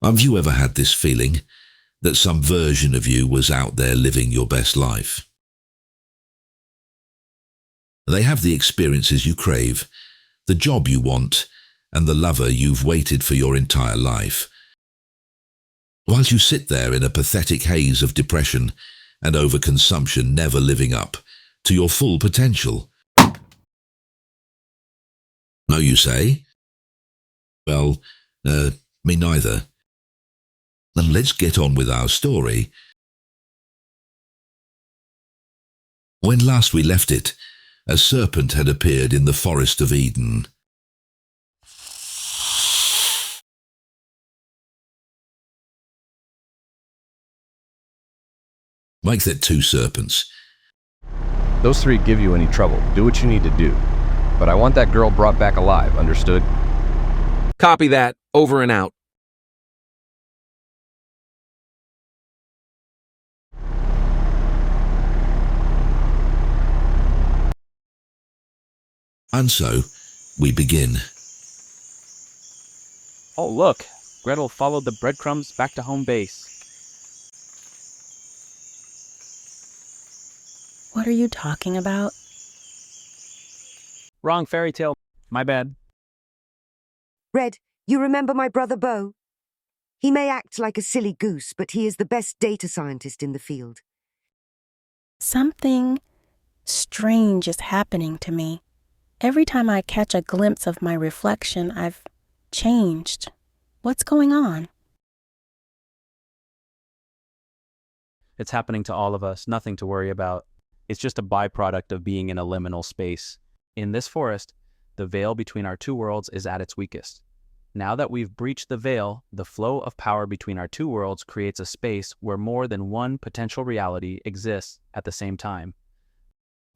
Have you ever had this feeling that some version of you was out there living your best life? They have the experiences you crave, the job you want, and the lover you've waited for your entire life. Whilst you sit there in a pathetic haze of depression and overconsumption, never living up to your full potential. No, you say? Well, me neither. Then let's get on with our story. When last we left it, a serpent had appeared in the Forest of Eden. Make that 2 serpents. Those 3 give you any trouble. Do what you need to do. But I want that girl brought back alive, understood? Copy that. Over and out. And so, we begin. Oh, look! Gretel followed the breadcrumbs back to home base. What are you talking about? Wrong fairy tale. My bad. Red, you remember my brother Bo? He may act like a silly goose, but he is the best data scientist in the field. Something strange is happening to me. Every time I catch a glimpse of my reflection, I've changed. What's going on? It's happening to all of us, nothing to worry about. It's just a byproduct of being in a liminal space. In this forest, the veil between our 2 worlds is at its weakest. Now that we've breached the veil, the flow of power between our 2 worlds creates a space where more than one potential reality exists at the same time.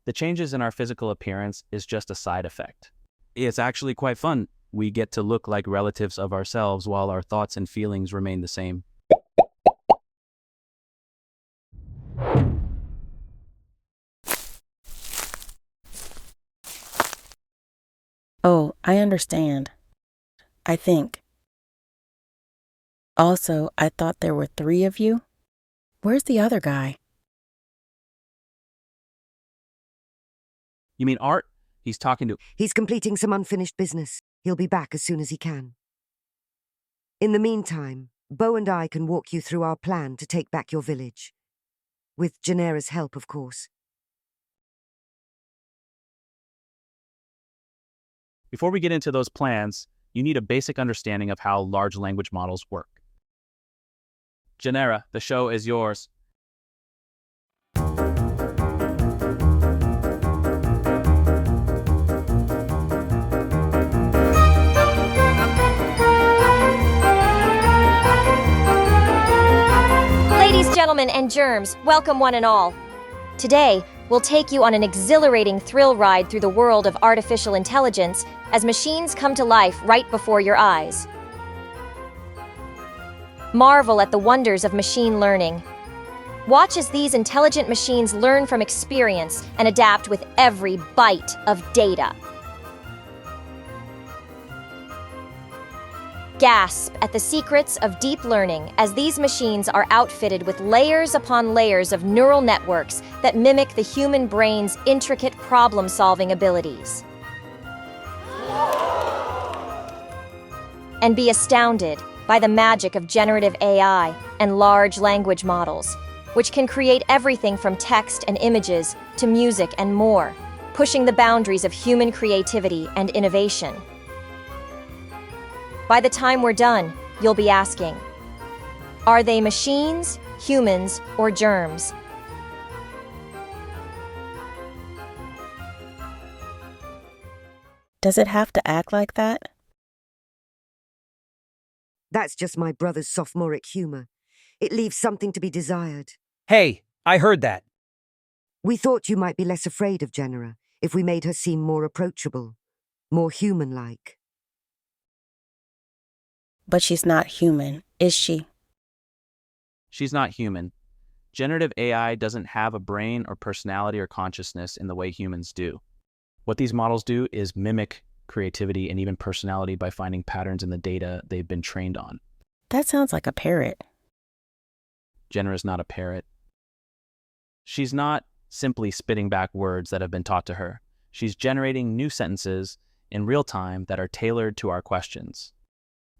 The changes in our physical appearance is just a side effect. It's actually quite fun. We get to look like relatives of ourselves while our thoughts and feelings remain the same. Oh, I understand. I think. Also, I thought there were 3 of you. Where's the other guy? You mean Art? He's talking to... He's completing some unfinished business. He'll be back as soon as he can. In the meantime, Bo and I can walk you through our plan to take back your village. With Genera's help, of course. Before we get into those plans, you need a basic understanding of how large language models work. Genera, the show is yours. Ladies, gentlemen, and germs, welcome one and all. Today, we'll take you on an exhilarating thrill ride through the world of artificial intelligence as machines come to life right before your eyes. Marvel at the wonders of machine learning. Watch as these intelligent machines learn from experience and adapt with every byte of data. Gasp at the secrets of deep learning as these machines are outfitted with layers upon layers of neural networks that mimic the human brain's intricate problem-solving abilities. And be astounded by the magic of generative AI and large language models, which can create everything from text and images to music and more, pushing the boundaries of human creativity and innovation. By the time we're done, you'll be asking, are they machines, humans, or germs? Does it have to act like that? That's just my brother's sophomoric humor. It leaves something to be desired. Hey, I heard that. We thought you might be less afraid of Genera if we made her seem more approachable, more human-like. But she's not human, is she? She's not human. Generative AI doesn't have a brain or personality or consciousness in the way humans do. What these models do is mimic creativity and even personality by finding patterns in the data they've been trained on. That sounds like a parrot. Genera's not a parrot. She's not simply spitting back words that have been taught to her. She's generating new sentences in real time that are tailored to our questions.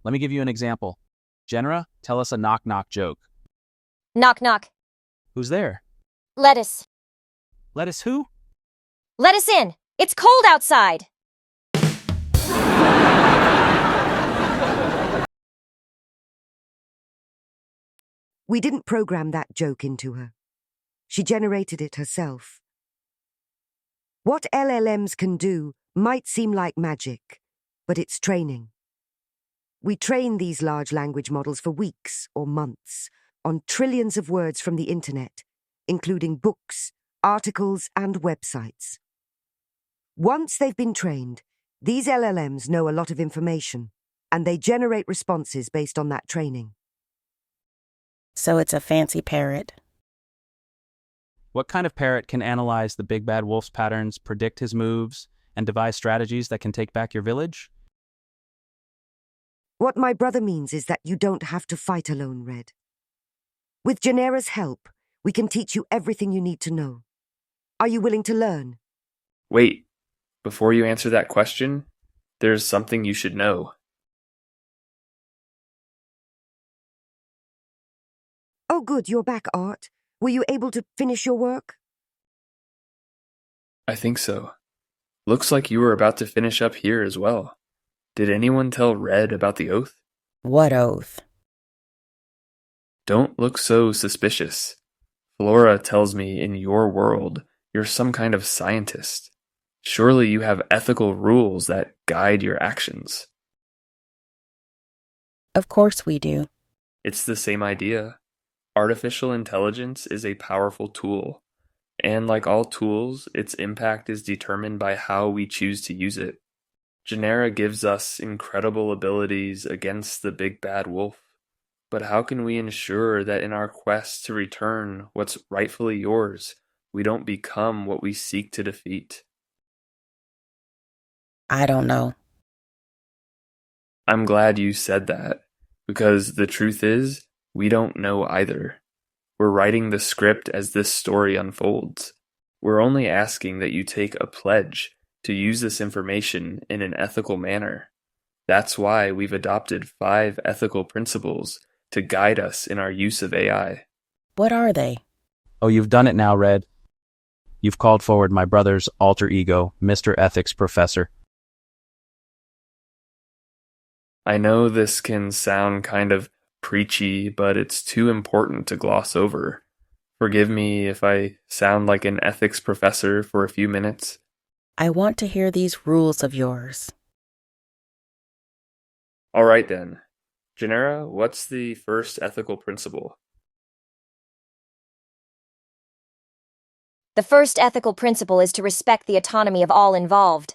Let me give you an example. Genera, tell us a knock-knock joke. Knock, knock. Who's there? Lettuce. Lettuce who? Let us in. It's cold outside. We didn't program that joke into her. She generated it herself. What LLMs can do might seem like magic, but it's training. We train these large language models for weeks or months on trillions of words from the internet, including books, articles, and websites. Once they've been trained, these LLMs know a lot of information, and they generate responses based on that training. So it's a fancy parrot. What kind of parrot can analyze the big bad wolf's patterns, predict his moves, and devise strategies that can take back your village? What my brother means is that you don't have to fight alone, Red. With Genera's help, we can teach you everything you need to know. Are you willing to learn? Wait, before you answer that question, there's something you should know. Oh good, you're back, Art. Were you able to finish your work? I think so. Looks like you were about to finish up here as well. Did anyone tell Red about the oath? What oath? Don't look so suspicious. Flora tells me in your world, you're some kind of scientist. Surely you have ethical rules that guide your actions. Of course we do. It's the same idea. Artificial intelligence is a powerful tool, and like all tools, its impact is determined by how we choose to use it. Genera gives us incredible abilities against the big bad wolf, but how can we ensure that in our quest to return what's rightfully yours, we don't become what we seek to defeat? I don't know. I'm glad you said that, because the truth is, we don't know either. We're writing the script as this story unfolds. We're only asking that you take a pledge to use this information in an ethical manner. That's why we've adopted 5 ethical principles to guide us in our use of AI. What are they? Oh, you've done it now, Red. You've called forward my brother's alter ego, Mr. Ethics Professor. I know this can sound kind of preachy, but it's too important to gloss over. Forgive me if I sound like an ethics professor for a few minutes. I want to hear these rules of yours. All right then. Genera, what's the first ethical principle? The first ethical principle is to respect the autonomy of all involved.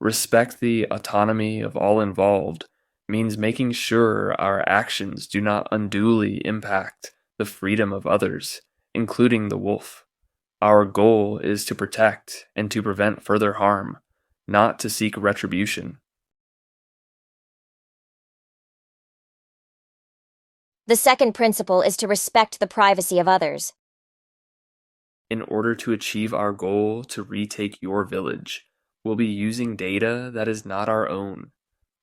Respect the autonomy of all involved means making sure our actions do not unduly impact the freedom of others, including the wolf. Our goal is to protect and to prevent further harm, not to seek retribution. The second principle is to respect the privacy of others. In order to achieve our goal to retake your village, we'll be using data that is not our own.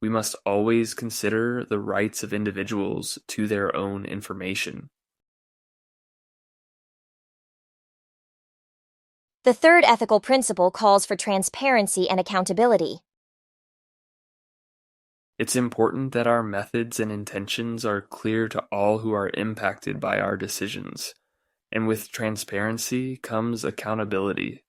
We must always consider the rights of individuals to their own information. The third ethical principle calls for transparency and accountability. It's important that our methods and intentions are clear to all who are impacted by our decisions. And with transparency comes accountability.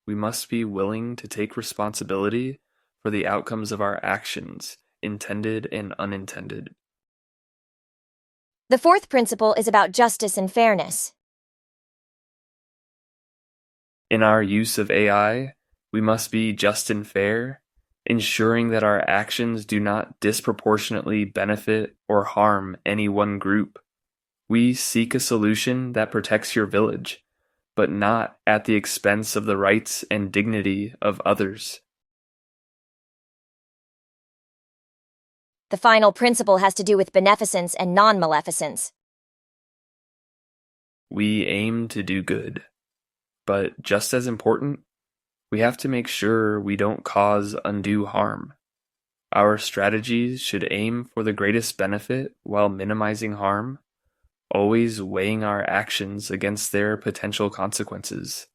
We must be willing to take responsibility for the outcomes of our actions, intended and unintended. The fourth principle is about justice and fairness. In our use of AI, we must be just and fair, ensuring that our actions do not disproportionately benefit or harm any one group. We seek a solution that protects your village, but not at the expense of the rights and dignity of others. The final principle has to do with beneficence and non-maleficence. We aim to do good. But just as important, we have to make sure we don't cause undue harm. Our strategies should aim for the greatest benefit while minimizing harm, always weighing our actions against their potential consequences.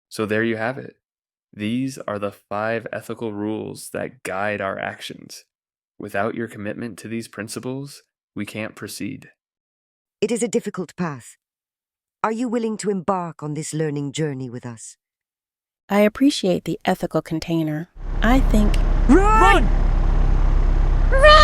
So there you have it. These are the 5 ethical rules that guide our actions. Without your commitment to these principles, we can't proceed. It is a difficult path. Are you willing to embark on this learning journey with us? I appreciate the ethical container. I think Run! Run!